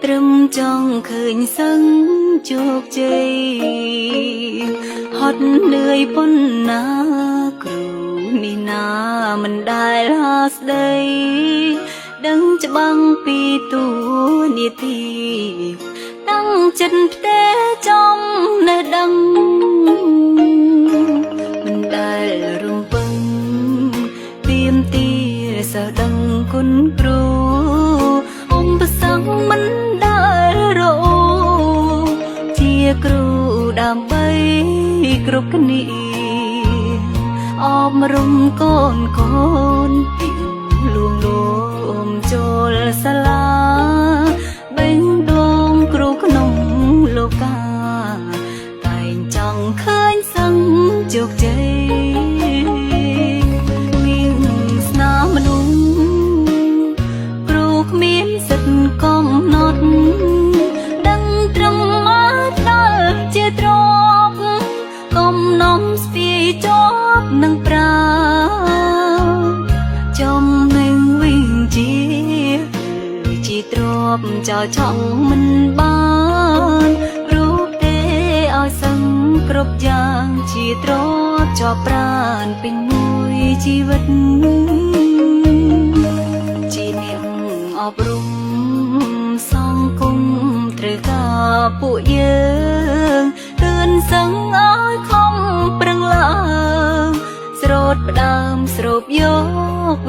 ត្រឹមចង់ឃើញសឹងជោគជ័យហត់នឿយប៉ុណ្ណាគ្រូនេះណាមិនដែលហាស្ដីដឹងច្បាំងពីតួនាទីតាំងចិត្តផ្ទះចំណេះដឹងមិនដែលរំពឹងទៀមទីសិស្សដឹងគុណគ្រូប្រសងមិនដែលរអូជាគ្រូដើម្បីគ្រប់គ្នាអប់រំកូនកូនពីលួងលោមចូលសាលាបេញដូងគ្រូក្នុងលោកាតែងចង់ឃើញសឹងជោគជ័យមានស្នាមមនុស្សគ្រូគ្មានសិទ្ធិកំណត់ដឹងត្រឹមអាចដល់ជាទ្រព្យកំណំស្ពាយជាប់នឹងប្រាចំណេញវិញជាទ្រព្យចោលឆក់មិនបានរូបទេឲ្យសឹងគ្រប់យ៉ាងជាទ្រព្យជាប់ប្រានពេញមួយជីវិតជាអ្នកអប់រំសង្គមត្រូវការពួកយើងទឿនសឹងឲ្យខំប្រឹងឡើងស្រោតផ្ដើមស្រូបយក